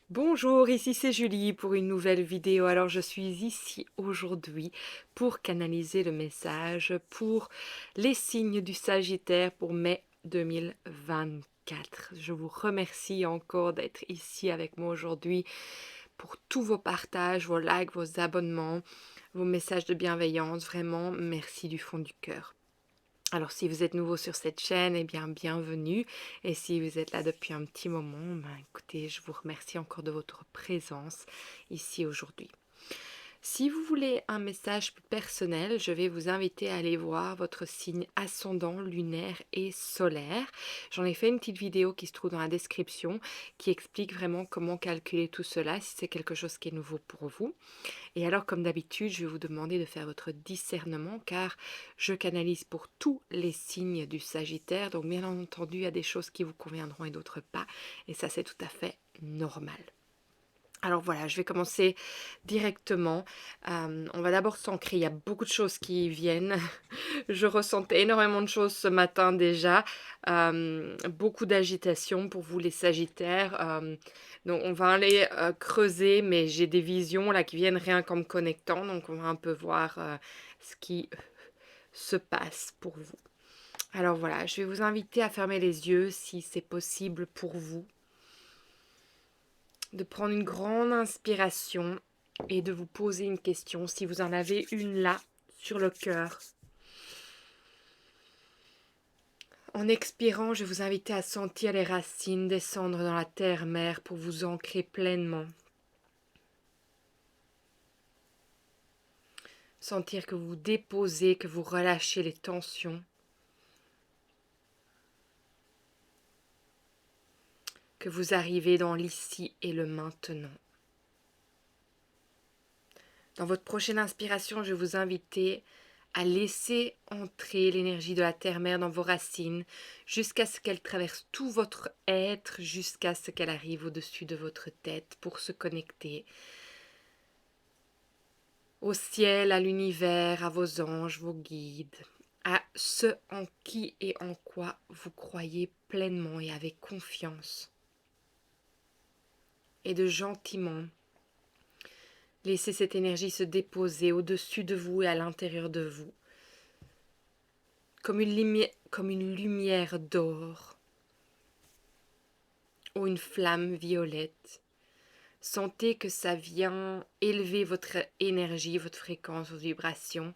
Bonjour, ici c'est Julie pour une nouvelle vidéo. Alors je suis ici aujourd'hui pour canaliser le message pour les signes du Sagittaire pour mai 2024. Je vous remercie encore d'être ici avec moi aujourd'hui pour tous vos partages, vos likes, vos abonnements, vos messages de bienveillance. Vraiment, merci du fond du cœur. Alors si vous êtes nouveau sur cette chaîne, eh bien bienvenue. Et si vous êtes là depuis un petit moment, écoutez, je vous remercie encore de votre présence ici aujourd'hui. Si vous voulez un message plus personnel, je vais vous inviter à aller voir votre signe ascendant, lunaire et solaire. J'en ai fait une petite vidéo qui se trouve dans la description qui explique vraiment comment calculer tout cela si c'est quelque chose qui est nouveau pour vous. Et alors, comme d'habitude, je vais vous demander de faire votre discernement car je canalise pour tous les signes du Sagittaire. Donc, bien entendu, il y a des choses qui vous conviendront et d'autres pas. Et ça, c'est tout à fait normal. Alors voilà, je vais commencer directement. On va d'abord s'ancrer. Il y a beaucoup de choses qui viennent. Je ressentais énormément de choses ce matin déjà. Beaucoup d'agitation pour vous les Sagittaires. Donc on va aller creuser, mais j'ai des visions là qui viennent rien qu'en me connectant. Donc on va un peu voir ce qui se passe pour vous. Alors voilà, je vais vous inviter à fermer les yeux si c'est possible pour vous, de prendre une grande inspiration et de vous poser une question, si vous en avez une là, sur le cœur. En expirant, je vais vous inviter à sentir les racines descendre dans la terre-mère pour vous ancrer pleinement. Sentir que vous déposez, que vous relâchez les tensions. Que vous arrivez dans l'ici et le maintenant. Dans votre prochaine inspiration, je vais vous inviter à laisser entrer l'énergie de la terre-mère dans vos racines jusqu'à ce qu'elle traverse tout votre être, jusqu'à ce qu'elle arrive au-dessus de votre tête pour se connecter au ciel, à l'univers, à vos anges, vos guides, à ce en qui et en quoi vous croyez pleinement et avec confiance. Et de gentiment laisser cette énergie se déposer au-dessus de vous et à l'intérieur de vous, comme une lumière d'or ou une flamme violette. Sentez que ça vient élever votre énergie, votre fréquence, vos vibrations,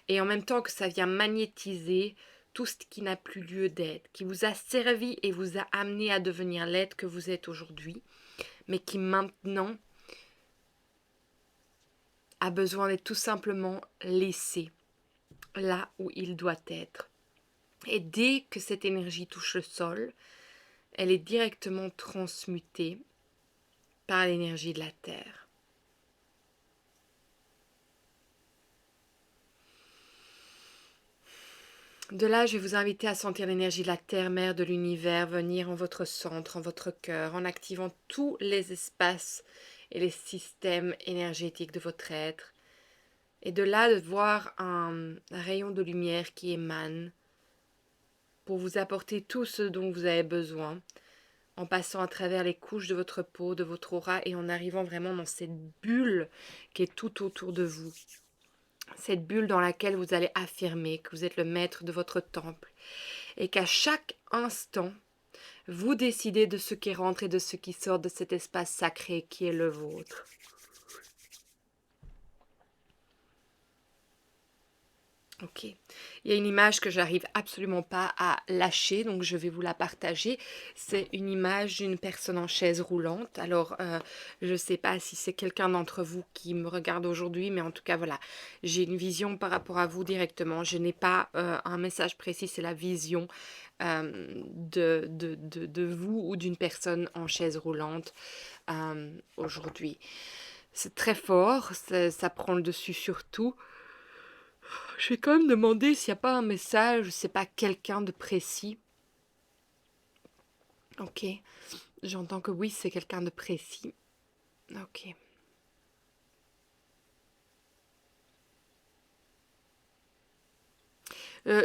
et en même temps que ça vient magnétiser tout ce qui n'a plus lieu d'être, qui vous a servi et vous a amené à devenir l'être que vous êtes aujourd'hui, mais qui maintenant a besoin d'être tout simplement laissé là où il doit être. Et dès que cette énergie touche le sol, elle est directement transmutée par l'énergie de la Terre. De là, je vais vous inviter à sentir l'énergie de la Terre-Mère, de l'univers, venir en votre centre, en votre cœur, en activant tous les espaces et les systèmes énergétiques de votre être. Et de là, de voir un rayon de lumière qui émane pour vous apporter tout ce dont vous avez besoin, en passant à travers les couches de votre peau, de votre aura, et en arrivant vraiment dans cette bulle qui est tout autour de vous. Cette bulle dans laquelle vous allez affirmer que vous êtes le maître de votre temple et qu'à chaque instant, vous décidez de ce qui rentre et de ce qui sort de cet espace sacré qui est le vôtre. Ok. Il y a une image que j'arrive absolument pas à lâcher, donc je vais vous la partager. C'est une image d'une personne en chaise roulante. Alors, je ne sais pas si c'est quelqu'un d'entre vous qui me regarde aujourd'hui, mais en tout cas, voilà, j'ai une vision par rapport à vous directement. Je n'ai pas un message précis, c'est la vision de vous ou d'une personne en chaise roulante aujourd'hui. C'est très fort, ça prend le dessus sur tout. Je vais quand même demander s'il n'y a pas un message, c'est pas quelqu'un de précis. Ok, j'entends que oui, c'est quelqu'un de précis. Ok.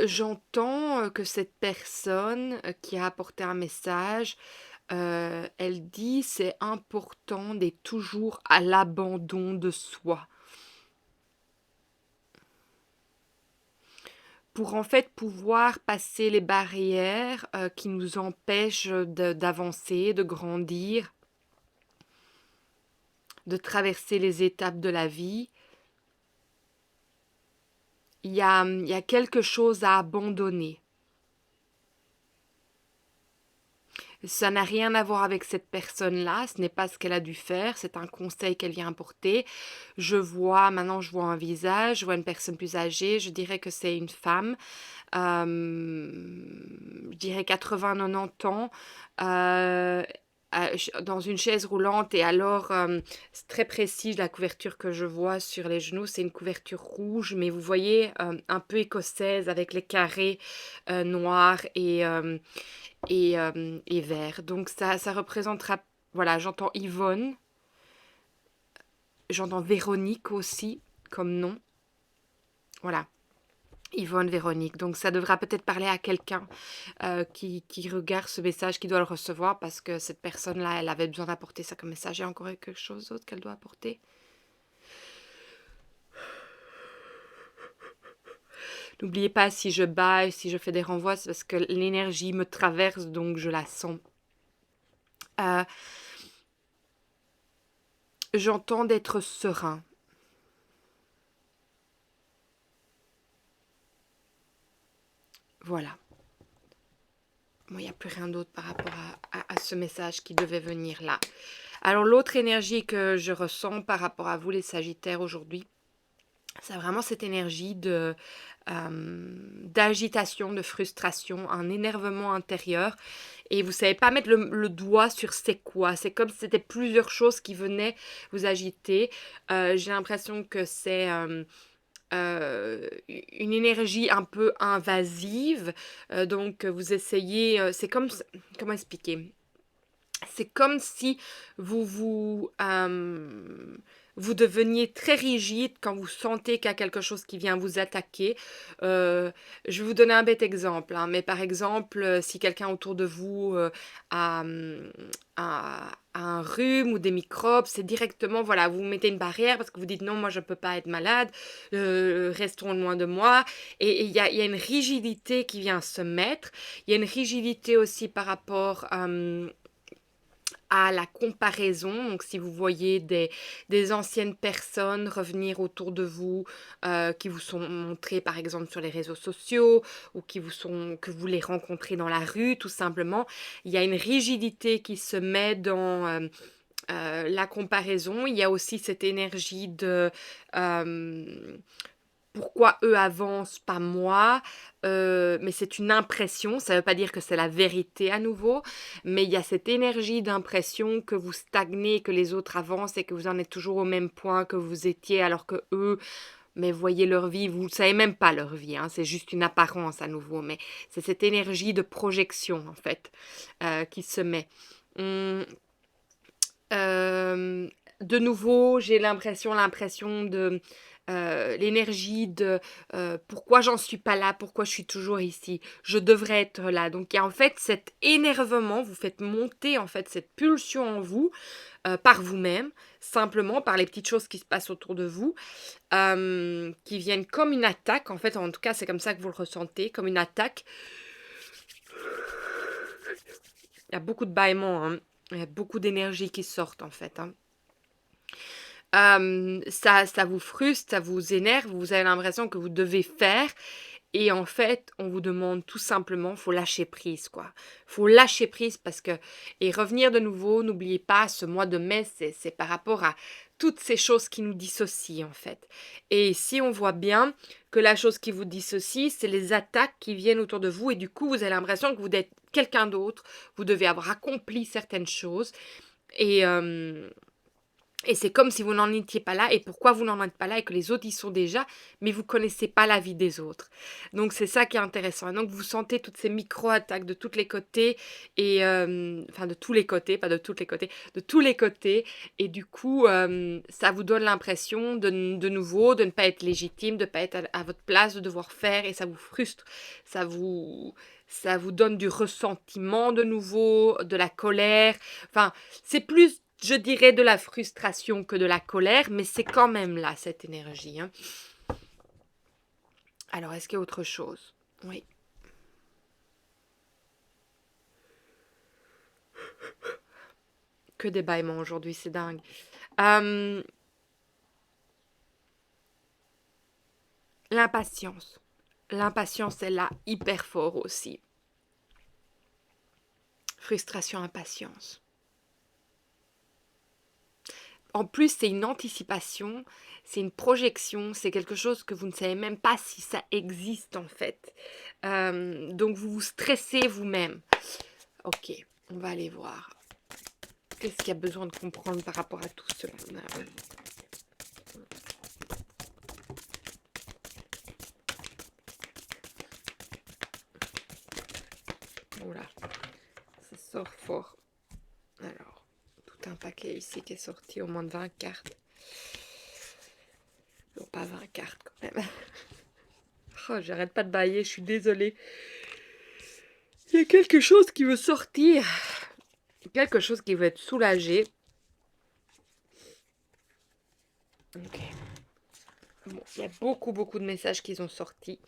J'entends que cette personne qui a apporté un message Elle dit: «C'est important d'être toujours à l'abandon de soi». Pour en fait pouvoir passer les barrières, qui nous empêchent d'avancer, de grandir, de traverser les étapes de la vie. Il y a quelque chose à abandonner. Ça n'a rien à voir avec cette personne-là, ce n'est pas ce qu'elle a dû faire, c'est un conseil qu'elle vient apporter. Maintenant je vois un visage, je vois une personne plus âgée, je dirais que c'est une femme, je dirais 80-90 ans, euh, dans une chaise roulante. Et alors, c'est très précis la couverture que je vois sur les genoux, c'est une couverture rouge, mais vous voyez, un peu écossaise avec les carrés noirs et vert. Donc ça représentera, voilà, j'entends Yvonne, j'entends Véronique aussi comme nom. Voilà, Yvonne, Véronique. Donc ça devra peut-être parler à quelqu'un qui regarde ce message, qui doit le recevoir, parce que cette personne-là, elle avait besoin d'apporter ça comme message. Il y a encore quelque chose d'autre qu'elle doit apporter. N'oubliez pas, si je baille, si je fais des renvois, c'est parce que l'énergie me traverse, donc je la sens. J'entends d'être serein. Voilà. Moi, il n'y a plus rien d'autre par rapport à ce message qui devait venir là. Alors, l'autre énergie que je ressens par rapport à vous, les Sagittaires, aujourd'hui, c'est vraiment cette énergie d'agitation, de frustration, un énervement intérieur. Et vous ne savez pas mettre le doigt sur c'est quoi. C'est comme si c'était plusieurs choses qui venaient vous agiter. J'ai l'impression que c'est une énergie un peu invasive. Donc vous essayez, c'est comme, comment expliquer? C'est comme si vous deveniez très rigide quand vous sentez qu'il y a quelque chose qui vient vous attaquer. Je vais vous donner un bête exemple, hein, mais par exemple, si quelqu'un autour de vous a, a un rhume ou des microbes, c'est directement, voilà, vous mettez une barrière parce que vous dites non, moi je ne peux pas être malade, restons loin de moi. Et il y a une rigidité qui vient se mettre. Il y a une rigidité aussi par rapport à la comparaison. Donc si vous voyez des anciennes personnes revenir autour de vous, qui vous sont montrées par exemple sur les réseaux sociaux, ou que vous les rencontrez dans la rue tout simplement, il y a une rigidité qui se met dans la comparaison. Il y a aussi cette énergie de pourquoi eux avancent, pas moi. Mais c'est une impression, ça ne veut pas dire que c'est la vérité à nouveau, mais il y a cette énergie d'impression que vous stagnez, que les autres avancent et que vous en êtes toujours au même point que vous étiez, alors que eux, mais voyez leur vie, vous ne savez même pas leur vie, hein, c'est juste une apparence à nouveau, mais c'est cette énergie de projection en fait qui se met. Hum, euh, de nouveau, j'ai l'impression de l'énergie de pourquoi j'en suis pas là, pourquoi je suis toujours ici, je devrais être là. Donc il y a en fait cet énervement, vous faites monter en fait cette pulsion en vous par vous-même, simplement par les petites choses qui se passent autour de vous, qui viennent comme une attaque. En fait, en tout cas, c'est comme ça que vous le ressentez, comme une attaque. Il y a beaucoup de bâillements, hein. Il y a beaucoup d'énergie qui sortent en fait, hein. Ça vous frustre, ça vous énerve, vous avez l'impression que vous devez faire. Et en fait, on vous demande tout simplement, faut lâcher prise, quoi. Faut lâcher prise parce que... Et revenir de nouveau, n'oubliez pas, ce mois de mai, c'est par rapport à toutes ces choses qui nous dissocient, en fait. Et si on voit bien que la chose qui vous dissocie, c'est les attaques qui viennent autour de vous, et du coup, vous avez l'impression que vous êtes quelqu'un d'autre, vous devez avoir accompli certaines choses, et... Et c'est comme si vous n'en étiez pas là. Et pourquoi vous n'en êtes pas là et que les autres y sont déjà, mais vous ne connaissez pas la vie des autres. Donc c'est ça qui est intéressant. Et donc vous sentez toutes ces micro-attaques de tous les côtés. Et enfin de tous les côtés, pas de tous les côtés, de tous les côtés. Et du coup, ça vous donne l'impression de nouveau de ne pas être légitime, de ne pas être à votre place, de devoir faire. Et ça vous frustre. Ça vous, ça vous donne du ressentiment de nouveau, de la colère. Enfin, c'est plus, je dirais, de la frustration que de la colère, mais c'est quand même là, cette énergie. Hein. Alors, est-ce qu'il y a autre chose? Oui. Que des bâillements aujourd'hui, c'est dingue. L'impatience. L'impatience est là, hyper fort aussi. Frustration, impatience. En plus, c'est une anticipation, c'est une projection, c'est quelque chose que vous ne savez même pas si ça existe en fait. Donc vous vous stressez vous-même. Ok, on va aller voir. Qu'est-ce qu'il y a besoin de comprendre par rapport à tout cela? Oula, ça sort fort. Alors, tout un paquet ici qui est sorti, au moins de 20 cartes. Non, pas 20 cartes quand même. Oh, j'arrête pas de bailler, je suis désolée. Il y a quelque chose qui veut sortir. Quelque chose qui veut être soulagé. Ok. Bon, il y a beaucoup de messages qui sont sortis.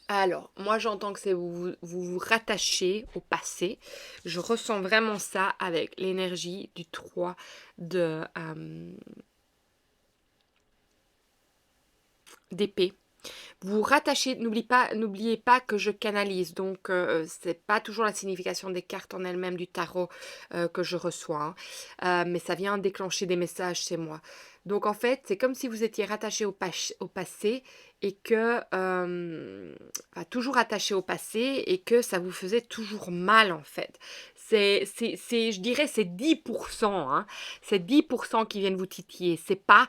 Alors, moi j'entends que c'est vous rattachez au passé. Je ressens vraiment ça avec l'énergie du 3 d'épée. Vous rattachez, n'oubliez pas que je canalise, donc c'est pas toujours la signification des cartes en elles-mêmes du tarot que je reçois, hein. Mais ça vient déclencher des messages chez moi. Donc en fait, c'est comme si vous étiez rattaché au passé et que, toujours attaché au passé et que ça vous faisait toujours mal en fait. Je dirais, c'est 10%, hein. C'est 10% qui viennent vous titiller. C'est pas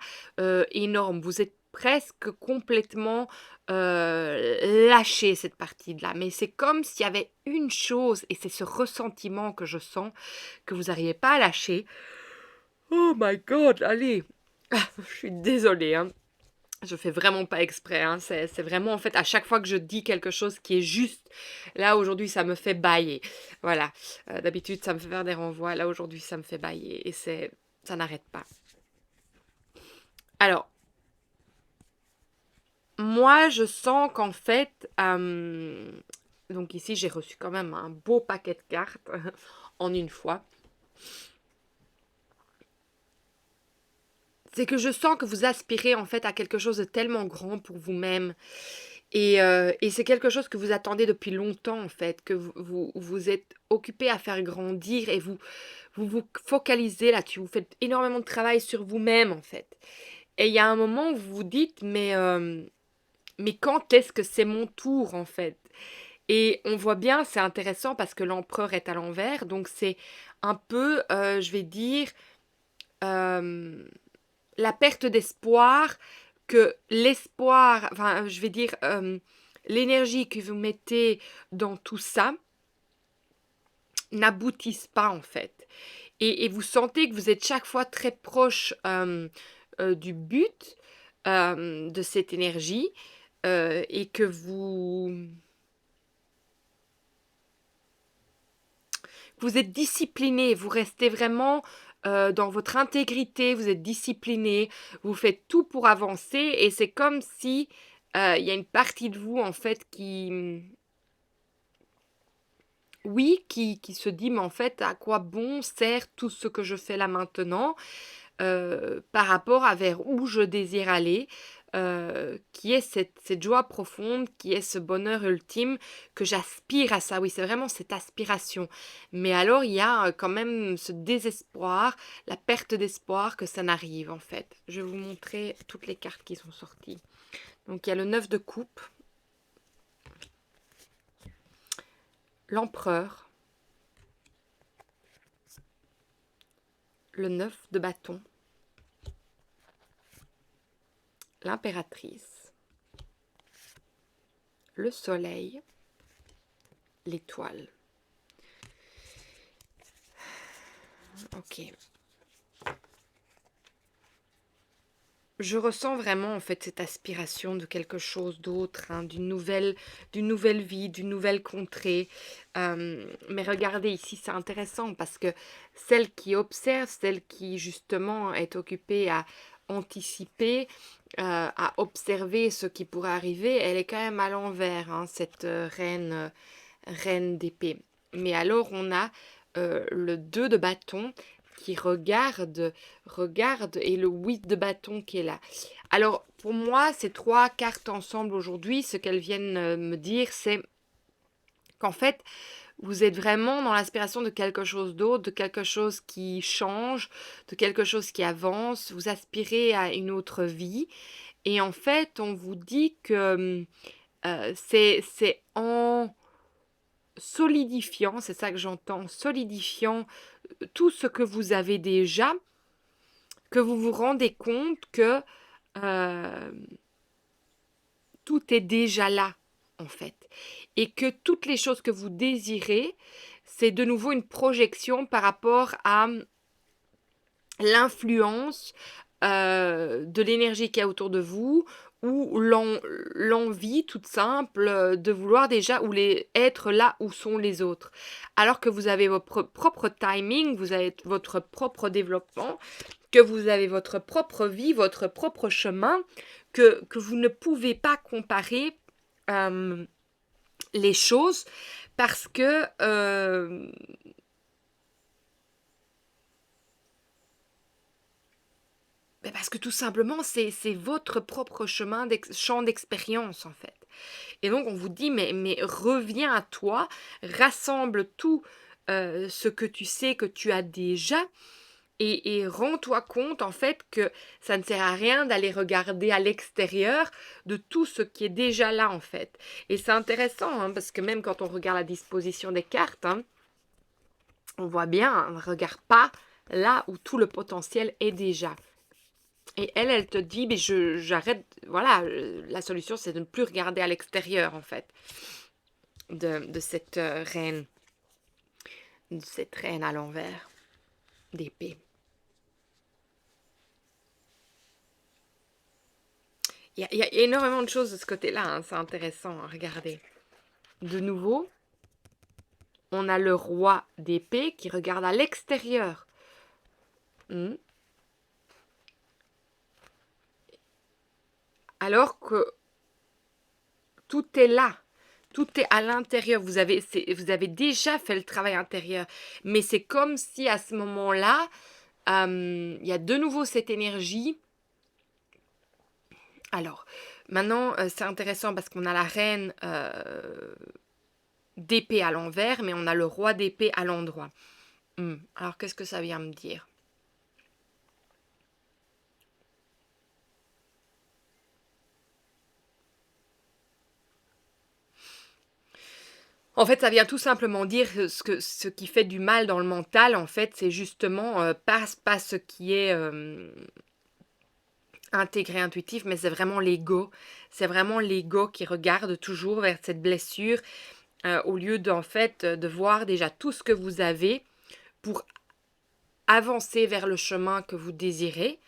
énorme. Vous êtes presque complètement lâcher cette partie-là. Mais c'est comme s'il y avait une chose, et c'est ce ressentiment que je sens, que vous n'arrivez pas à lâcher. Oh my God, allez. Je suis désolée, hein. Je fais vraiment pas exprès, hein. C'est vraiment en fait à chaque fois que je dis quelque chose qui est juste. Là aujourd'hui ça me fait bâiller. Voilà. D'habitude ça me fait faire des renvois. Là aujourd'hui ça me fait bâiller et ça n'arrête pas. Alors moi, je sens qu'en fait, donc ici, j'ai reçu quand même un beau paquet de cartes en une fois. C'est que je sens que vous aspirez en fait à quelque chose de tellement grand pour vous-même. Et c'est quelque chose que vous attendez depuis longtemps en fait, que vous êtes occupé à faire grandir et vous focalisez là-dessus. Vous faites énormément de travail sur vous-même en fait. Et il y a un moment où vous vous dites, mais quand est-ce que c'est mon tour en fait? Et on voit bien, c'est intéressant parce que l'empereur est à l'envers, donc c'est un peu, je vais dire, euh, la perte d'espoir, que l'espoir, enfin, je vais dire, l'énergie que vous mettez dans tout ça n'aboutisse pas en fait. Et vous sentez que vous êtes chaque fois très proche du but de cette énergie et que vous êtes discipliné, vous restez vraiment dans votre intégrité, vous êtes discipliné, vous faites tout pour avancer et c'est comme si il y a une partie de vous en fait oui, qui se dit mais en fait à quoi bon sert tout ce que je fais là maintenant par rapport à vers où je désire aller, qui est cette joie profonde, qui est ce bonheur ultime, que j'aspire à ça. Oui, c'est vraiment cette aspiration. Mais alors, il y a quand même ce désespoir, la perte d'espoir que ça n'arrive, en fait. Je vais vous montrer toutes les cartes qui sont sorties. Donc, il y a le 9 de coupe, l'empereur, le 9 de bâton, l'impératrice, le soleil, l'étoile. Ok. Je ressens vraiment en fait cette aspiration de quelque chose d'autre, hein, d'une nouvelle vie, d'une nouvelle contrée. Mais regardez ici, c'est intéressant parce que celle qui observe, celle qui justement est occupée à anticiper, à observer ce qui pourrait arriver, elle est quand même à l'envers, hein, cette reine d'épée. Mais alors on a le 2 de bâton qui regarde et le 8 de bâton qui est là. Alors, pour moi, ces trois cartes ensemble aujourd'hui, ce qu'elles viennent me dire, c'est qu'en fait, vous êtes vraiment dans l'aspiration de quelque chose d'autre, de quelque chose qui change, de quelque chose qui avance. Vous aspirez à une autre vie. Et en fait, on vous dit que c'est en solidifiant, c'est ça que j'entends, solidifiant tout ce que vous avez déjà, que vous vous rendez compte que euh, tout est déjà là, en fait. Et que toutes les choses que vous désirez, c'est de nouveau une projection par rapport à l'influence de l'énergie qu'il y a autour de vous ou l'envie toute simple de vouloir déjà être là où sont les autres. Alors que vous avez votre propre timing, vous avez votre propre développement, que vous avez votre propre vie, votre propre chemin, que vous ne pouvez pas comparer les choses parce que parce que tout simplement, c'est votre propre champ d'expérience, en fait. Et donc, on vous dit, mais reviens à toi, rassemble tout ce que tu sais que tu as déjà, et rends-toi compte, en fait, que ça ne sert à rien d'aller regarder à l'extérieur de tout ce qui est déjà là, en fait. Et c'est intéressant, hein, parce que même quand on regarde la disposition des cartes, hein, on voit bien, on ne regarde pas là où tout le potentiel est déjà. Et elle te dit, mais j'arrête, voilà, la solution c'est de ne plus regarder à l'extérieur en fait, de cette reine à l'envers, d'épée. Il y a énormément de choses de ce côté-là, hein, c'est intéressant à regarder. De nouveau, on a le roi d'épée qui regarde à l'extérieur. Alors que tout est là. Tout est à l'intérieur. Vous avez déjà fait le travail intérieur. Mais c'est comme si à ce moment-là, il y a de nouveau cette énergie. Alors, maintenant, c'est intéressant parce qu'on a la reine d'épée à l'envers, mais on a le roi d'épée à l'endroit. Alors, qu'est-ce que ça vient me dire? En fait, ça vient tout simplement dire ce qui fait du mal dans le mental, en fait, c'est justement pas ce qui est intégré, intuitif, mais c'est vraiment l'ego. C'est vraiment l'ego qui regarde toujours vers cette blessure au lieu d'en fait de voir déjà tout ce que vous avez pour avancer vers le chemin que vous désirez.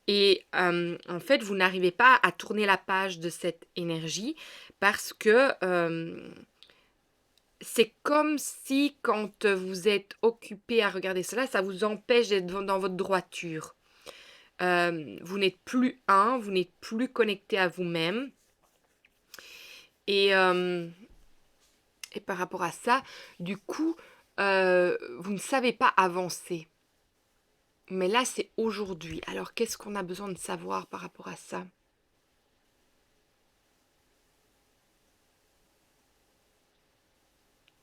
Et en fait, vous n'arrivez pas à tourner la page de cette énergie parce que c'est comme si quand vous êtes occupé à regarder cela, ça vous empêche d'être dans votre droiture. Vous n'êtes plus vous n'êtes plus connecté à vous-même. Et, et par rapport à ça, du coup, vous ne savez pas avancer. Mais là, c'est aujourd'hui. Alors, qu'est-ce qu'on a besoin de savoir par rapport à ça?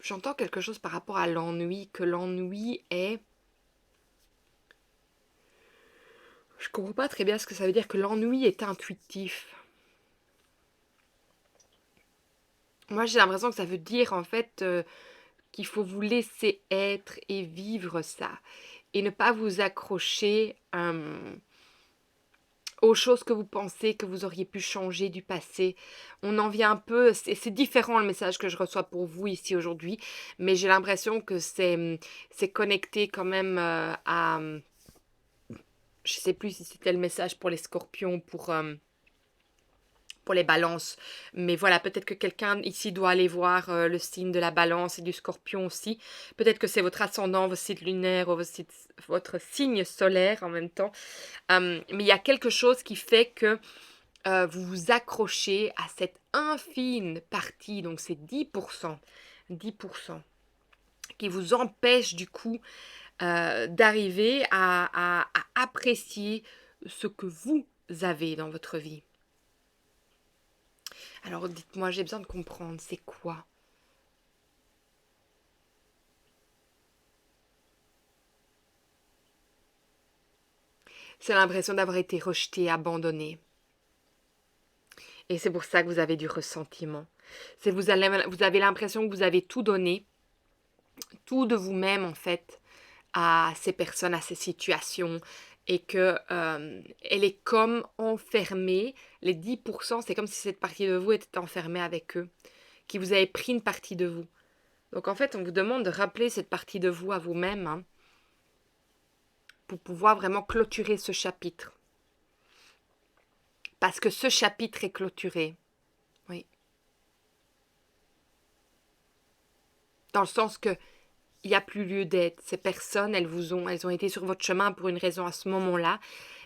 J'entends quelque chose par rapport à l'ennui, que l'ennui est... Je comprends pas très bien ce que ça veut dire que l'ennui est intuitif. Moi, j'ai l'impression que ça veut dire, en fait, qu'il faut vous laisser être et vivre ça. et ne pas vous accrocher aux choses que vous pensez que vous auriez pu changer du passé. On en vient un peu, c'est différent le message que je reçois pour vous ici aujourd'hui, mais j'ai l'impression que c'est connecté quand même à, je sais plus si c'était le message pour les scorpions, pour les balances. Mais voilà, peut-être que quelqu'un ici doit aller voir le signe de la balance et du scorpion aussi. Peut-être que c'est votre ascendant, votre signe lunaire ou votre signe solaire en même temps. Mais il y a quelque chose qui fait que vous vous accrochez à cette infime partie, donc c'est 10%, qui vous empêche du coup d'arriver à apprécier ce que vous avez dans votre vie. Alors dites-moi, j'ai besoin de comprendre, c'est quoi? C'est l'impression d'avoir été rejeté, abandonné. Et c'est pour ça que vous avez du ressentiment. Vous avez l'impression que vous avez tout donné, tout de vous-même en fait, à ces personnes, à ces situations, et que elle est comme enfermée. Les 10%, c'est comme si cette partie de vous était enfermée avec eux, qui vous avait pris une partie de vous. Donc en fait, on vous demande de rappeler cette partie de vous à vous-même, hein, pour pouvoir vraiment clôturer ce chapitre. Parce que ce chapitre est clôturé. Oui. Dans le sens que il n'y a plus lieu d'être. Ces personnes, elles ont été sur votre chemin pour une raison à ce moment-là,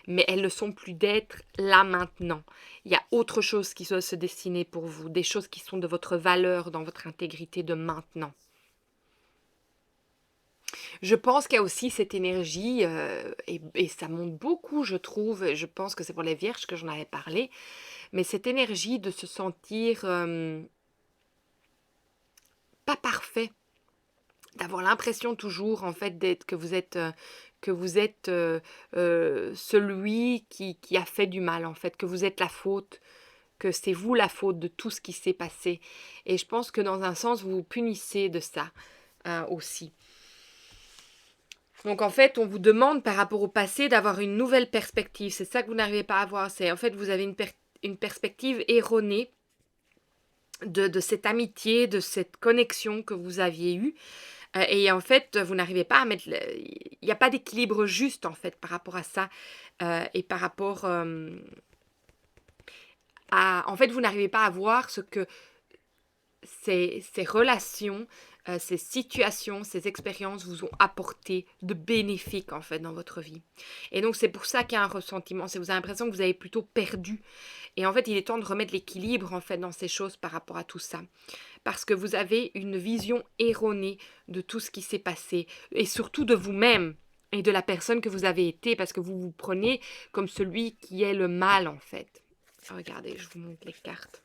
mais elles ne sont plus d'être là maintenant. Il y a autre chose qui doit se dessiner pour vous, des choses qui sont de votre valeur dans votre intégrité de maintenant. Je pense qu'il y a aussi cette énergie, et ça monte beaucoup, je trouve, et je pense que c'est pour les vierges que j'en avais parlé, mais cette énergie de se sentir pas parfait, d'avoir l'impression toujours en fait d'être que vous êtes celui qui a fait du mal en fait, que vous êtes la faute, que c'est vous la faute de tout ce qui s'est passé. Et je pense que dans un sens vous vous punissez de ça aussi. Donc en fait on vous demande par rapport au passé d'avoir une nouvelle perspective. C'est ça que vous n'arrivez pas à avoir. C'est en fait vous avez une perspective erronée de cette amitié, de cette connexion que vous aviez eue. Et en fait, vous n'arrivez pas à mettre... Il n'y a pas d'équilibre juste, en fait, par rapport à ça. Et par rapport à... En fait, vous n'arrivez pas à voir ce que ces relations, ces situations, ces expériences vous ont apporté de bénéfique, en fait, dans votre vie. Et donc, c'est pour ça qu'il y a un ressentiment. C'est vous avez l'impression que vous avez plutôt perdu. Et en fait, il est temps de remettre l'équilibre, en fait, dans ces choses par rapport à tout ça. Parce que vous avez une vision erronée de tout ce qui s'est passé, et surtout de vous-même et de la personne que vous avez été, parce que vous vous prenez comme celui qui est le mal en fait. Regardez, je vous montre les cartes.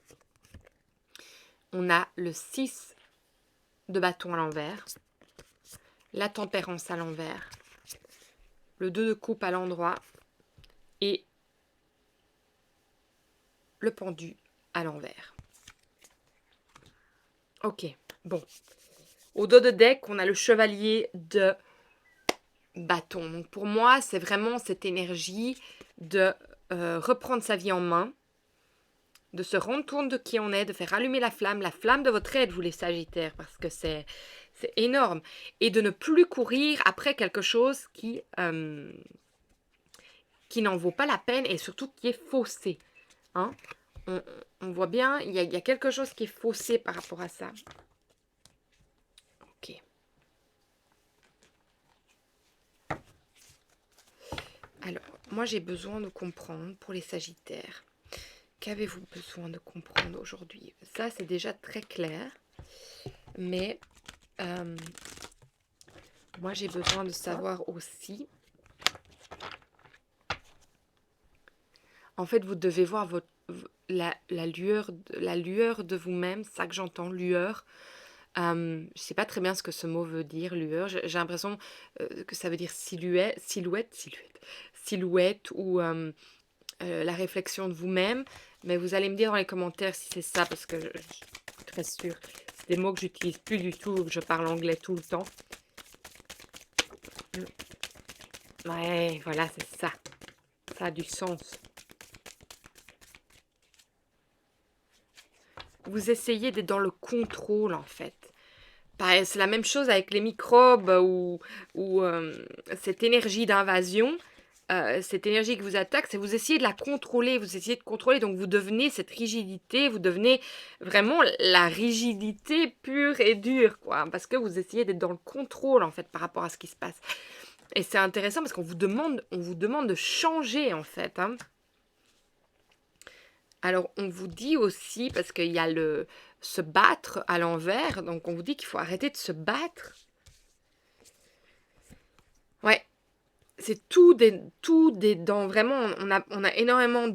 On a le 6 de bâton à l'envers, la tempérance à l'envers, le 2 de coupe à l'endroit et le pendu à l'envers. Ok, bon. Au dos de deck, on a le chevalier de bâton. Donc pour moi, c'est vraiment cette énergie de reprendre sa vie en main, de se rendre compte de qui on est, de faire allumer la flamme de votre aide, vous les Sagittaires, parce que c'est énorme, et de ne plus courir après quelque chose qui n'en vaut pas la peine et surtout qui est faussé. Hein? On voit bien, il y a quelque chose qui est faussé par rapport à ça. Ok. Alors, moi j'ai besoin de comprendre pour les Sagittaires. Qu'avez-vous besoin de comprendre aujourd'hui? Ça, c'est déjà très clair. Mais moi, j'ai besoin de savoir aussi... En fait, vous devez voir la lueur de vous-même. C'est ça que j'entends, lueur. Je ne sais pas très bien ce que ce mot veut dire, lueur. J'ai l'impression que ça veut dire silhouette ou la réflexion de vous-même. Mais vous allez me dire dans les commentaires si c'est ça, parce que je suis très sûre. C'est des mots que j'utilise plus du tout, que je parle anglais tout le temps. Ouais, voilà, c'est ça. Ça a du sens. Vous essayez d'être dans le contrôle, en fait. Pareil, c'est la même chose avec les microbes ou cette énergie d'invasion, cette énergie qui vous attaque, c'est vous essayez de la contrôler, vous essayez de contrôler, donc vous devenez cette rigidité, vous devenez vraiment la rigidité pure et dure, quoi, parce que vous essayez d'être dans le contrôle, en fait, par rapport à ce qui se passe. Et c'est intéressant parce on vous demande de changer, en fait, hein. Alors, on vous dit aussi, parce qu'il y a le se battre à l'envers, donc on vous dit qu'il faut arrêter de se battre. Ouais, c'est tout des dans vraiment, on a énormément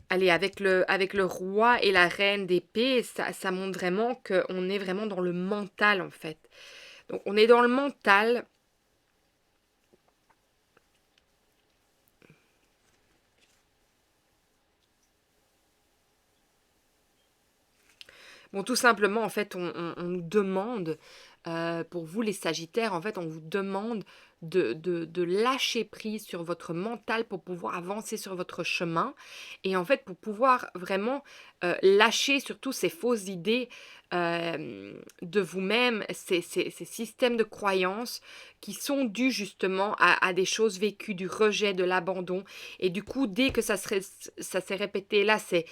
allez, avec le roi et la reine d'épée, ça montre vraiment qu'on est vraiment dans le mental, en fait. Donc, on est dans le mental. Bon, tout simplement, en fait, on nous demande, pour vous les Sagittaires, en fait, on vous demande de lâcher prise sur votre mental pour pouvoir avancer sur votre chemin. Et en fait, pour pouvoir vraiment lâcher surtout ces fausses idées de vous-même, ces systèmes de croyances qui sont dus justement à des choses vécues, du rejet, de l'abandon. Et du coup, dès que ça s'est répété, là, c'est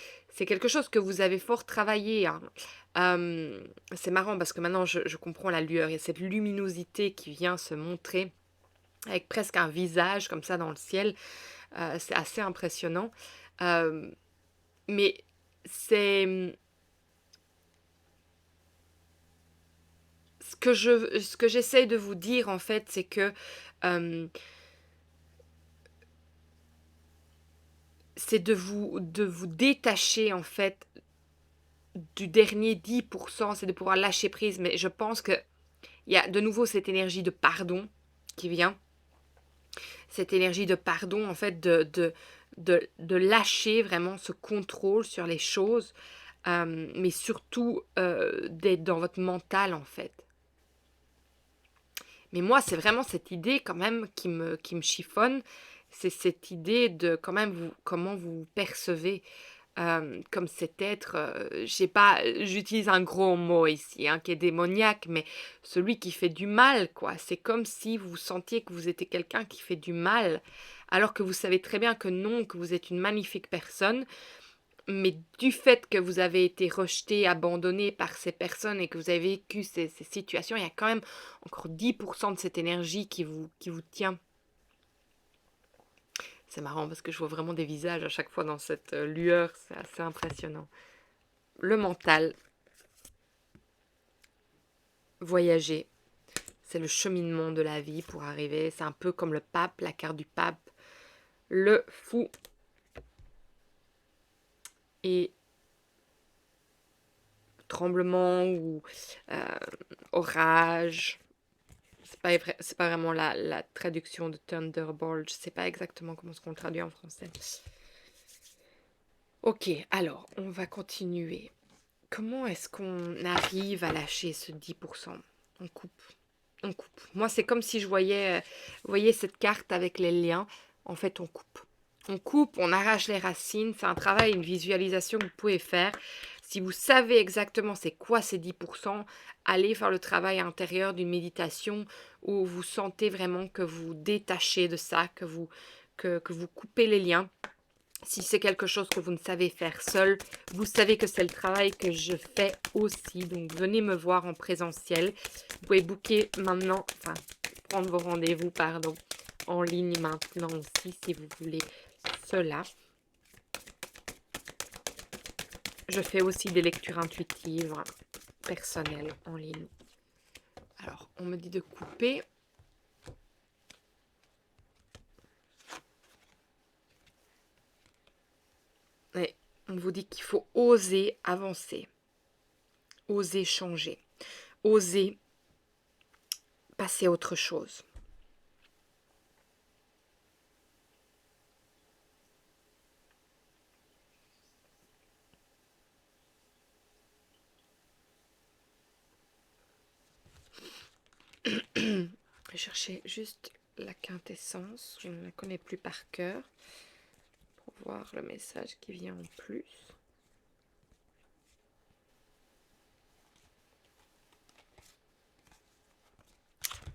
quelque chose que vous avez fort travaillé, hein. C'est marrant parce que maintenant je comprends la lueur. Il y a cette luminosité qui vient se montrer avec presque un visage comme ça dans le ciel. C'est assez impressionnant. Euh, mais c'est ce que j'essaye de vous dire en fait, c'est que euh, c'est de vous détacher en fait du dernier 10%, c'est de pouvoir lâcher prise. Mais je pense que il y a de nouveau cette énergie de pardon qui vient. Cette énergie de pardon, en fait, de lâcher vraiment ce contrôle sur les choses, mais surtout d'être dans votre mental, en fait. Mais moi, c'est vraiment cette idée quand même qui me chiffonne, c'est cette idée de quand même comment vous vous percevez comme cet être, je sais pas, j'utilise un gros mot ici, hein, qui est démoniaque, mais celui qui fait du mal, quoi. C'est comme si vous sentiez que vous étiez quelqu'un qui fait du mal, alors que vous savez très bien que non, que vous êtes une magnifique personne, mais du fait que vous avez été rejeté, abandonné par ces personnes et que vous avez vécu ces situations, il y a quand même encore 10% de cette énergie qui vous tient. C'est marrant parce que je vois vraiment des visages à chaque fois dans cette lueur, c'est assez impressionnant. Le mental, voyager, c'est le cheminement de la vie pour arriver. C'est un peu comme le pape, la carte du pape, le fou et tremblement ou euh, orage. C'est pas vraiment la traduction de Thunderbolt. Je sais pas exactement comment on le traduit en français. Ok, alors on va continuer. Comment est-ce qu'on arrive à lâcher ce 10%? On coupe. On coupe. Moi, c'est comme si je voyais, vous voyez cette carte avec les liens. En fait, on coupe. On coupe, on arrache les racines. C'est un travail, une visualisation que vous pouvez faire. Si vous savez exactement c'est quoi ces 10%, allez faire le travail intérieur d'une méditation où vous sentez vraiment que vous détachez de ça, que vous coupez les liens. Si c'est quelque chose que vous ne savez faire seul, vous savez que c'est le travail que je fais aussi. Donc, venez me voir en présentiel. Vous pouvez booker maintenant, enfin, prendre vos rendez-vous, pardon, en ligne maintenant aussi, si vous voulez cela. Je fais aussi des lectures intuitives personnelles en ligne. Alors, on me dit de couper. Et on vous dit qu'il faut oser avancer, oser changer, oser passer à autre chose. chercher juste la quintessence. Je ne la connais plus par cœur. Pour voir le message qui vient en plus.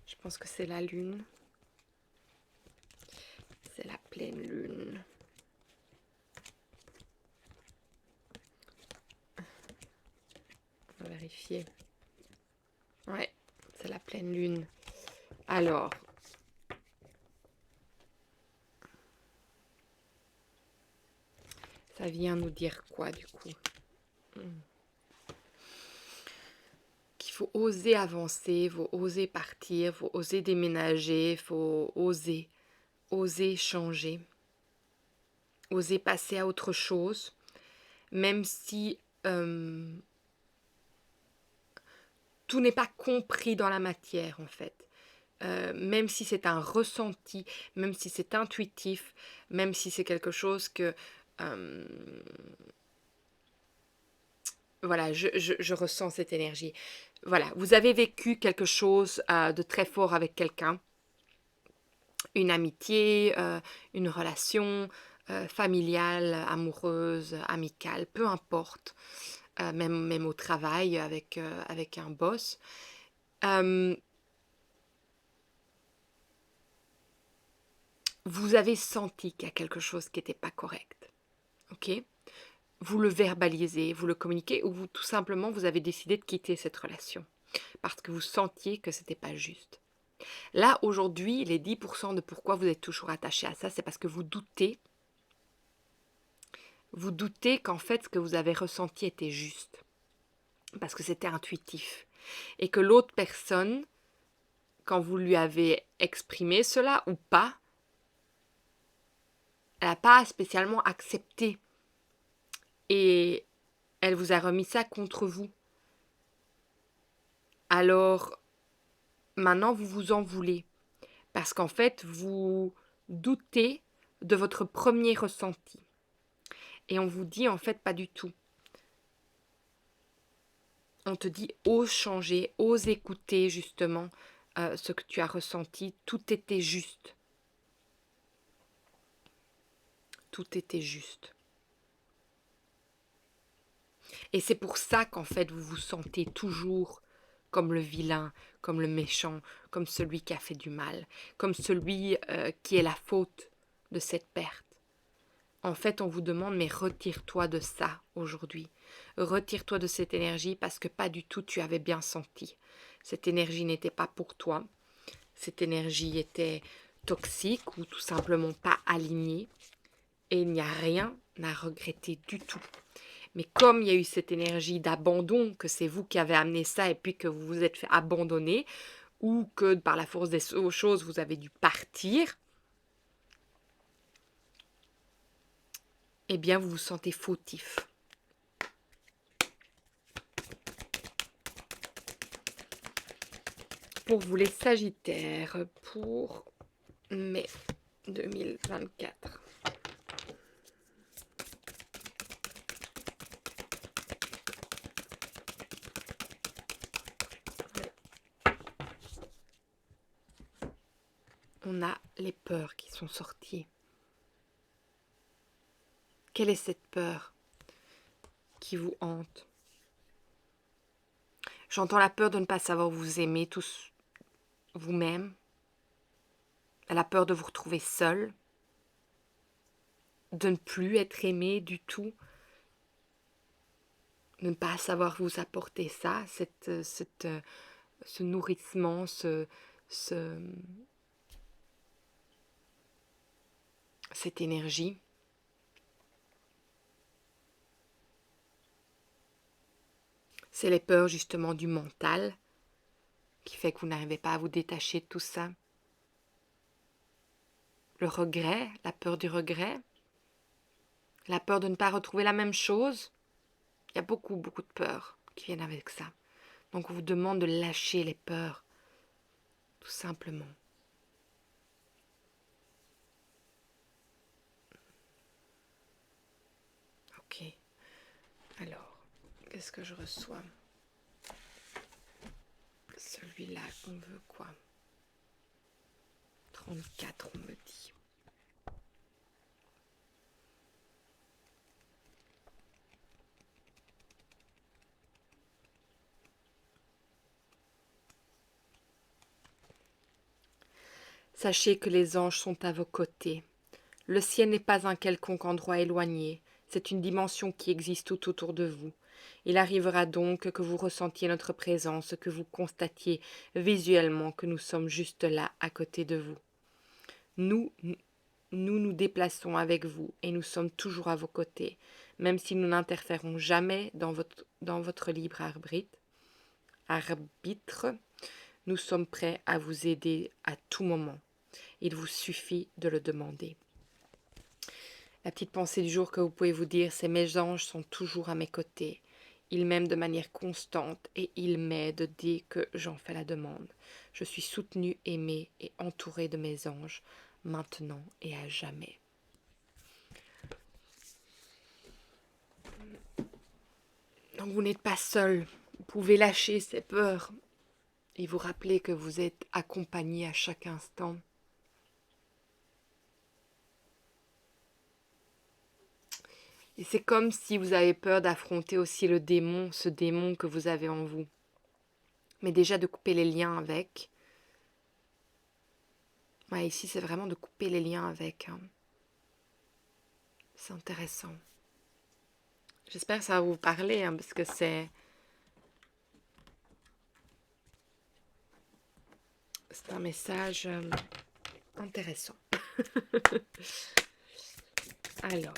Je pense que c'est la lune. C'est la pleine lune. On va vérifier. Ouais, c'est la pleine lune. Alors, ça vient nous dire quoi du coup? Qu'il faut oser avancer, il faut oser partir, il faut oser déménager, il faut oser changer, oser passer à autre chose, même si tout n'est pas compris dans la matière en fait. Même si c'est un ressenti, même si c'est intuitif, même si c'est quelque chose que voilà, je ressens cette énergie. Voilà, vous avez vécu quelque chose de très fort avec quelqu'un, une amitié, une relation familiale, amoureuse, amicale, peu importe, même au travail avec un boss. Vous avez senti qu'il y a quelque chose qui n'était pas correct, ok? Vous le verbalisez, vous le communiquez, ou tout simplement vous avez décidé de quitter cette relation parce que vous sentiez que c'était pas juste. Là, aujourd'hui, les 10% de pourquoi vous êtes toujours attaché à ça, c'est parce que vous doutez qu'en fait, ce que vous avez ressenti était juste, parce que c'était intuitif, et que l'autre personne, quand vous lui avez exprimé cela ou pas, elle n'a pas spécialement accepté, et elle vous a remis ça contre vous. Alors, maintenant, vous vous en voulez, parce qu'en fait, vous doutez de votre premier ressenti. Et on vous dit en fait pas du tout. On te dit ose changer, ose écouter justement ce que tu as ressenti. Tout était juste. Tout était juste. Et c'est pour ça qu'en fait vous vous sentez toujours comme le vilain, comme le méchant, comme celui qui a fait du mal, comme celui qui est la faute de cette perte. En fait, on vous demande, mais retire-toi de ça aujourd'hui. Retire-toi de cette énergie parce que pas du tout tu avais bien senti. Cette énergie n'était pas pour toi. Cette énergie était toxique ou tout simplement pas alignée. Et il n'y a rien à regretter du tout. Mais comme il y a eu cette énergie d'abandon, que c'est vous qui avez amené ça et puis que vous vous êtes fait abandonner, ou que par la force des choses vous avez dû partir, eh bien vous vous sentez fautif. Pour vous les Sagittaires, pour mai 2024. On a les peurs qui sont sorties. Quelle est cette peur qui vous hante? J'entends la peur de ne pas savoir vous aimer tous vous-même, la peur de vous retrouver seul, de ne plus être aimé du tout, de ne pas savoir vous apporter ça, ce nourrissement, cette énergie. C'est les peurs justement du mental qui fait que vous n'arrivez pas à vous détacher de tout ça. Le regret, la peur du regret, la peur de ne pas retrouver la même chose. Il y a beaucoup de peurs qui viennent avec ça. Donc on vous demande de lâcher les peurs, tout simplement. Ok. Alors, qu'est-ce que je reçois? Celui-là, on veut quoi? 34, on me dit. Sachez que les anges sont à vos côtés. Le ciel n'est pas un quelconque endroit éloigné, c'est une dimension qui existe tout autour de vous. Il arrivera donc que vous ressentiez notre présence, que vous constatiez visuellement que nous sommes juste là, à côté de vous. Nous nous déplaçons avec vous et nous sommes toujours à vos côtés, même si nous n'interférons jamais dans votre libre arbitre. Nous sommes prêts à vous aider à tout moment. Il vous suffit de le demander. La petite pensée du jour que vous pouvez vous dire, c'est mes anges sont toujours à mes côtés. Ils m'aiment de manière constante et ils m'aident dès que j'en fais la demande. Je suis soutenue, aimée et entourée de mes anges, maintenant et à jamais. Donc vous n'êtes pas seul. Vous pouvez lâcher ces peurs et vous rappeler que vous êtes accompagné à chaque instant. Et c'est comme si vous avez peur d'affronter aussi le démon, ce démon que vous avez en vous. Mais déjà de couper les liens avec. Ouais, ici c'est vraiment de couper les liens avec. C'est intéressant. J'espère que ça va vous parler, parce que c'est un message intéressant. Alors.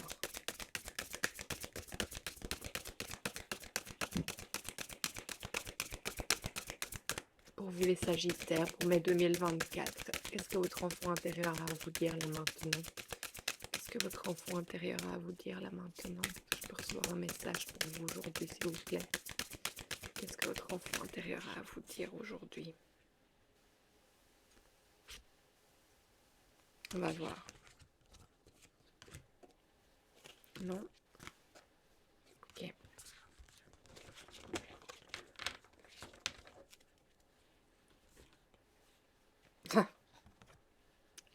Pour vous les Sagittaires, pour mai 2024, qu'est-ce que votre enfant intérieur a à vous dire là maintenant? Qu'est-ce que votre enfant intérieur a à vous dire là maintenant? Je peux recevoir un message pour vous aujourd'hui, s'il vous plaît. Qu'est-ce que votre enfant intérieur a à vous dire aujourd'hui? On va voir. Non? Ok.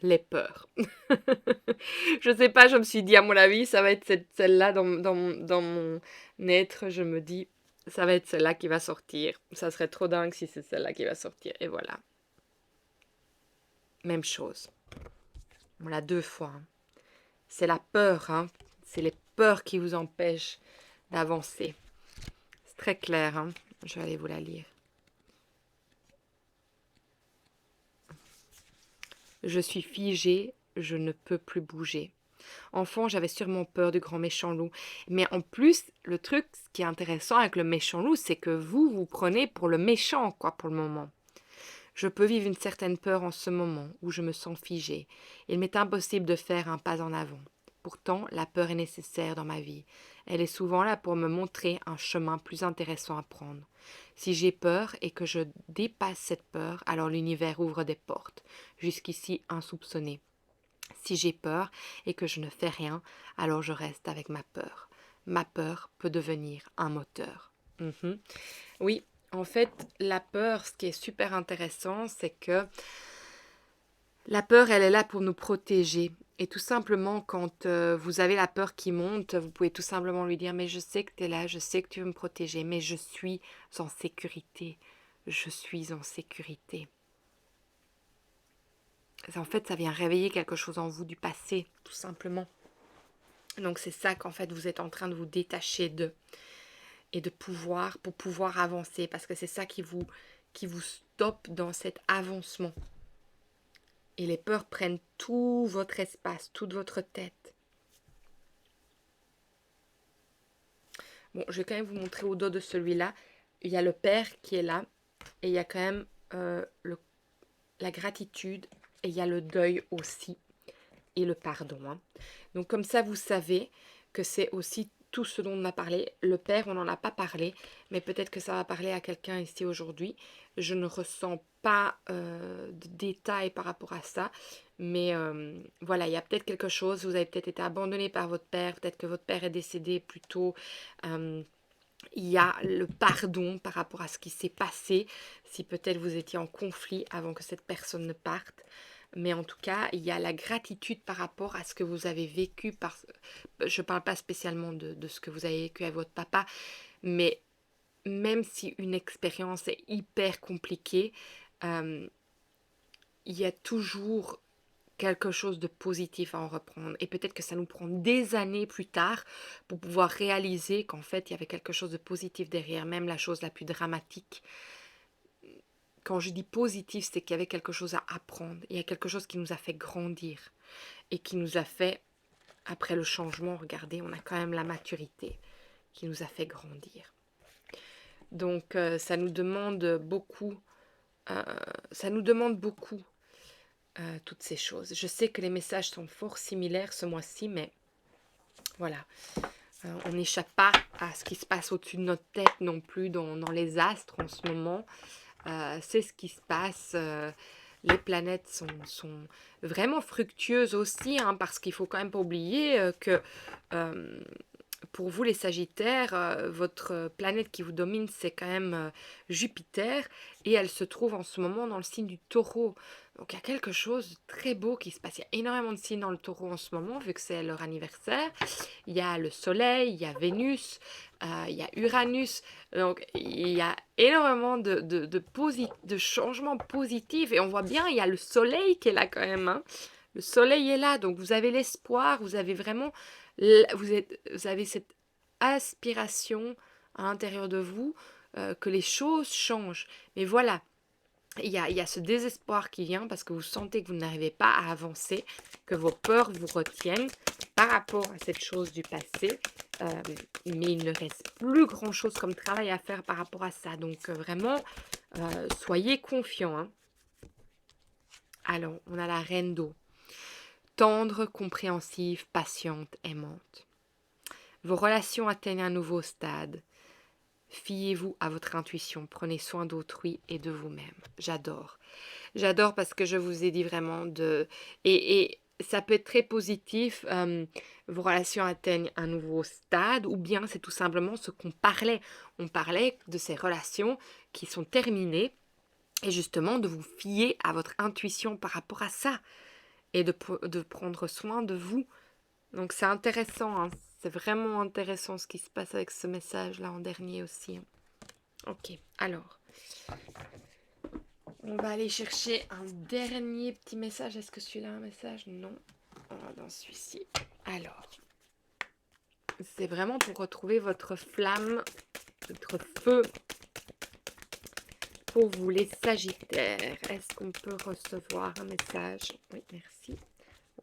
Les peurs. Je sais pas, je me suis dit, à mon avis, ça va être celle-là dans mon être. Je me dis, ça va être celle-là qui va sortir. Ça serait trop dingue si c'est celle-là qui va sortir. Et voilà. Même chose. On l'a 2 fois. C'est la peur, c'est les peurs qui vous empêchent d'avancer. C'est très clair, je vais aller vous la lire. Je suis figée, je ne peux plus bouger. Enfant, j'avais sûrement peur du grand méchant loup. Mais en plus, le truc, ce qui est intéressant avec le méchant loup, c'est que vous prenez pour le méchant, quoi, pour le moment. Je peux vivre une certaine peur en ce moment où je me sens figée. Il m'est impossible de faire un pas en avant. Pourtant, la peur est nécessaire dans ma vie. Elle est souvent là pour me montrer un chemin plus intéressant à prendre. Si j'ai peur et que je dépasse cette peur, alors l'univers ouvre des portes, jusqu'ici insoupçonnées. Si j'ai peur et que je ne fais rien, alors je reste avec ma peur. Ma peur peut devenir un moteur. Oui, en fait, la peur, ce qui est super intéressant, c'est que la peur, elle est là pour nous protéger. Et tout simplement, quand vous avez la peur qui monte, vous pouvez tout simplement lui dire, mais je sais que tu es là, je sais que tu veux me protéger, mais je suis en sécurité. Je suis en sécurité. En fait, ça vient réveiller quelque chose en vous du passé, tout simplement. Donc c'est ça qu'en fait, vous êtes en train de vous détacher de. Et pour pouvoir avancer, parce que c'est ça qui vous stoppe dans cet avancement. Et les peurs prennent tout votre espace, toute votre tête. Bon, je vais quand même vous montrer au dos de celui-là. Il y a le Père qui est là. Et il y a quand même la gratitude. Et il y a le deuil aussi. Et le pardon. Donc comme ça, vous savez que c'est aussi tout ce dont on a parlé. Le Père, on n'en a pas parlé. Mais peut-être que ça va parler à quelqu'un ici aujourd'hui. Je ne ressens pas de détails par rapport à ça. Mais voilà, il y a peut-être quelque chose. Vous avez peut-être été abandonné par votre père. Peut-être que votre père est décédé plus tôt. Il y a le pardon par rapport à ce qui s'est passé. Si peut-être vous étiez en conflit avant que cette personne ne parte. Mais en tout cas, il y a la gratitude par rapport à ce que vous avez vécu. Je ne parle pas spécialement de ce que vous avez vécu avec votre papa, mais même si une expérience est hyper compliquée, euh, il y a toujours quelque chose de positif à en reprendre. Et peut-être que ça nous prend des années plus tard pour pouvoir réaliser qu'en fait, il y avait quelque chose de positif derrière, même la chose la plus dramatique. Quand je dis positif, c'est qu'il y avait quelque chose à apprendre. Il y a quelque chose qui nous a fait grandir et qui nous a fait, après le changement, regardez, on a quand même la maturité qui nous a fait grandir. Donc, ça nous demande beaucoup, euh, ça nous demande beaucoup, toutes ces choses. Je sais que les messages sont fort similaires ce mois-ci, mais voilà, on n'échappe pas à ce qui se passe au-dessus de notre tête non plus dans les astres en ce moment. C'est ce qui se passe. Les planètes sont vraiment fructueuses aussi, hein, parce qu'il faut quand même pas oublier que euh, pour vous les Sagittaires, votre planète qui vous domine, c'est quand même Jupiter, et elle se trouve en ce moment dans le signe du Taureau. Donc il y a quelque chose de très beau qui se passe. Il y a énormément de signes dans le Taureau en ce moment, vu que c'est leur anniversaire. Il y a le Soleil, il y a Vénus, il y a Uranus. Donc il y a énormément de changements positifs. Et on voit bien, il y a le Soleil qui est là quand même, hein. Le Soleil est là, donc vous avez l'espoir, vous avez vraiment vous avez cette aspiration à l'intérieur de vous que les choses changent. Mais voilà, il y a ce désespoir qui vient parce que vous sentez que vous n'arrivez pas à avancer, que vos peurs vous retiennent par rapport à cette chose du passé. Euh, mais il ne reste plus grand-chose comme travail à faire par rapport à ça. Donc vraiment, soyez confiants, hein. Alors, on a la reine d'eau. Tendre, compréhensive, patiente, aimante. Vos relations atteignent un nouveau stade. Fiez-vous à votre intuition, prenez soin d'autrui et de vous-même. J'adore. J'adore parce que je vous ai dit vraiment de... Et ça peut être très positif, vos relations atteignent un nouveau stade, ou bien c'est tout simplement ce qu'on parlait. On parlait de ces relations qui sont terminées, et justement de vous fier à votre intuition par rapport à ça, et de prendre soin de vous. Donc c'est intéressant, hein. C'est vraiment intéressant ce qui se passe avec ce message-là en dernier aussi, hein. Ok, alors, on va aller chercher un dernier petit message. Est-ce que celui-là a un message? Non. On va dans celui-ci. Alors, c'est vraiment pour retrouver votre flamme, votre feu pour vous les Sagittaires. Est-ce qu'on peut recevoir un message? Oui, merci.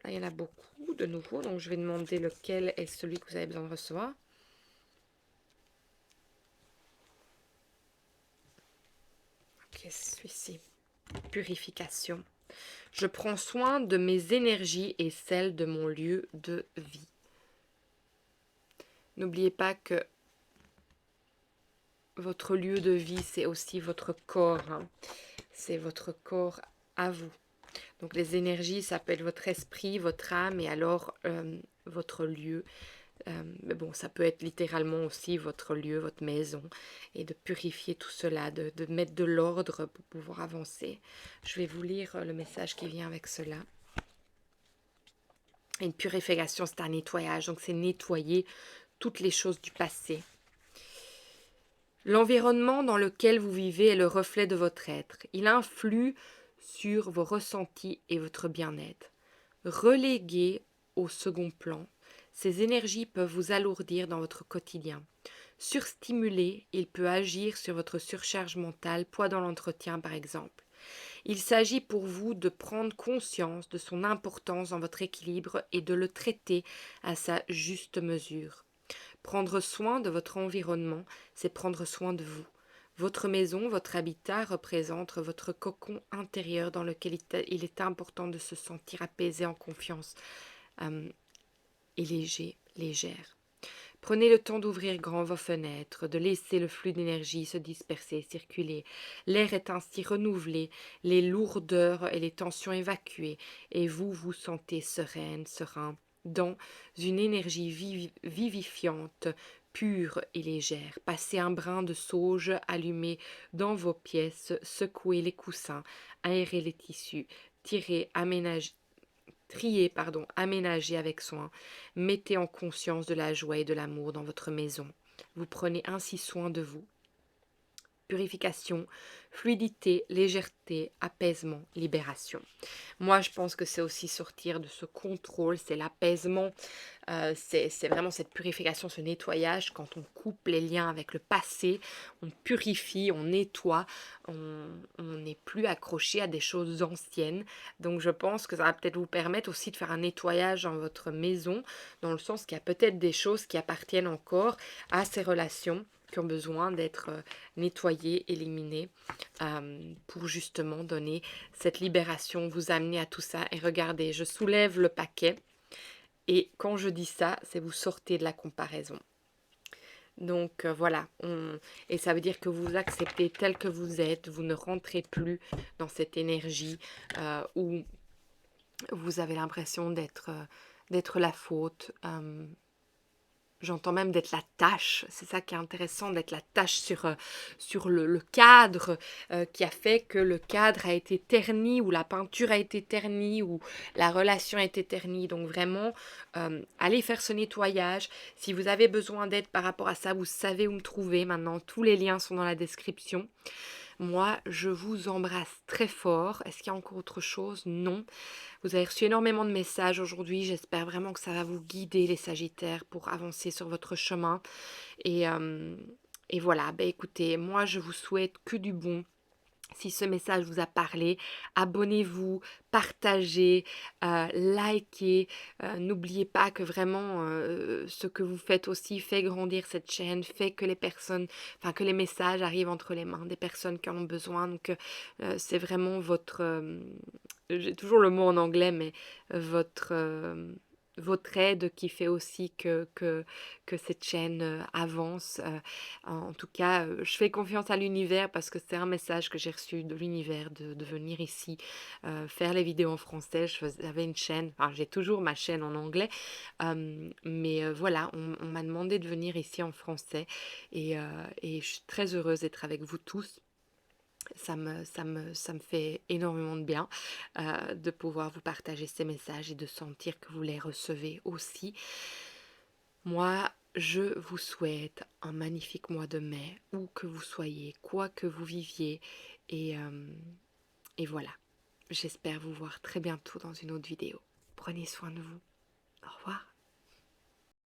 Là, il y en a beaucoup de nouveau, donc je vais demander lequel est celui que vous avez besoin de recevoir. Ok, celui-ci. Purification. Je prends soin de mes énergies et celles de mon lieu de vie. N'oubliez pas que votre lieu de vie, c'est aussi votre corps, hein. C'est votre corps à vous. Donc les énergies, ça peut être votre esprit, votre âme et alors votre lieu. Mais bon, ça peut être littéralement aussi votre lieu, votre maison. Et de purifier tout cela, de mettre de l'ordre pour pouvoir avancer. Je vais vous lire le message qui vient avec cela. Une purification, c'est un nettoyage. Donc c'est nettoyer toutes les choses du passé. L'environnement dans lequel vous vivez est le reflet de votre être. Il influe sur vos ressentis et votre bien-être. Relégués au second plan, ces énergies peuvent vous alourdir dans votre quotidien. Surstimulé, il peut agir sur votre surcharge mentale, poids dans l'entretien par exemple. Il s'agit pour vous de prendre conscience de son importance dans votre équilibre et de le traiter à sa juste mesure. Prendre soin de votre environnement, c'est prendre soin de vous. Votre maison, votre habitat représente votre cocon intérieur dans lequel il est important de se sentir apaisé, en confiance et légère. Prenez le temps d'ouvrir grand vos fenêtres, de laisser le flux d'énergie se disperser, circuler. L'air est ainsi renouvelé, les lourdeurs et les tensions évacuées, et vous vous sentez sereine, serein, dans une énergie vivifiante, pure et légère. Passez un brin de sauge allumé dans vos pièces, secouez les coussins, aérez les tissus, aménagez avec soin. Mettez en conscience de la joie et de l'amour dans votre maison. Vous prenez ainsi soin de vous. Purification, fluidité, légèreté, apaisement, libération. Moi, je pense que c'est aussi sortir de ce contrôle, c'est l'apaisement, c'est vraiment cette purification, ce nettoyage, quand on coupe les liens avec le passé, on purifie, on nettoie, on n'est plus accroché à des choses anciennes. Donc je pense que ça va peut-être vous permettre aussi de faire un nettoyage dans votre maison, dans le sens qu'il y a peut-être des choses qui appartiennent encore à ces relations, qui ont besoin d'être nettoyées, éliminées, pour justement donner cette libération, vous amener à tout ça. Et regardez, je soulève le paquet. Et quand je dis ça, c'est vous sortez de la comparaison. Donc voilà, et ça veut dire que vous acceptez tel que vous êtes, vous ne rentrez plus dans cette énergie où vous avez l'impression d'être la faute. J'entends même d'être la tâche, c'est ça qui est intéressant, d'être la tâche sur le cadre qui a fait que le cadre a été terni, ou la peinture a été ternie, ou la relation a été ternie. Donc vraiment, allez faire ce nettoyage. Si vous avez besoin d'aide par rapport à ça, vous savez où me trouver maintenant. Tous les liens sont dans la description. Moi, je vous embrasse très fort. Est-ce qu'il y a encore autre chose? Non. Vous avez reçu énormément de messages aujourd'hui. J'espère vraiment que ça va vous guider, les Sagittaires, pour avancer sur votre chemin. Et, euh, et voilà, ben écoutez, moi je vous souhaite que du bon. Si ce message vous a parlé, abonnez-vous, partagez, likez. N'oubliez pas que vraiment ce que vous faites aussi fait grandir cette chaîne, fait que que les messages arrivent entre les mains des personnes qui en ont besoin. Donc c'est vraiment j'ai toujours le mot en anglais, mais votre votre aide qui fait aussi que cette chaîne avance. En tout cas, je fais confiance à l'univers, parce que c'est un message que j'ai reçu de l'univers de venir ici faire les vidéos en français. J'avais une chaîne, enfin j'ai toujours ma chaîne en anglais, mais voilà, on m'a demandé de venir ici en français, et je suis très heureuse d'être avec vous tous. Ça me fait énormément de bien de pouvoir vous partager ces messages et de sentir que vous les recevez aussi. Moi, je vous souhaite un magnifique mois de mai, où que vous soyez, quoi que vous viviez. Et, euh, et voilà, j'espère vous voir très bientôt dans une autre vidéo. Prenez soin de vous. Au revoir.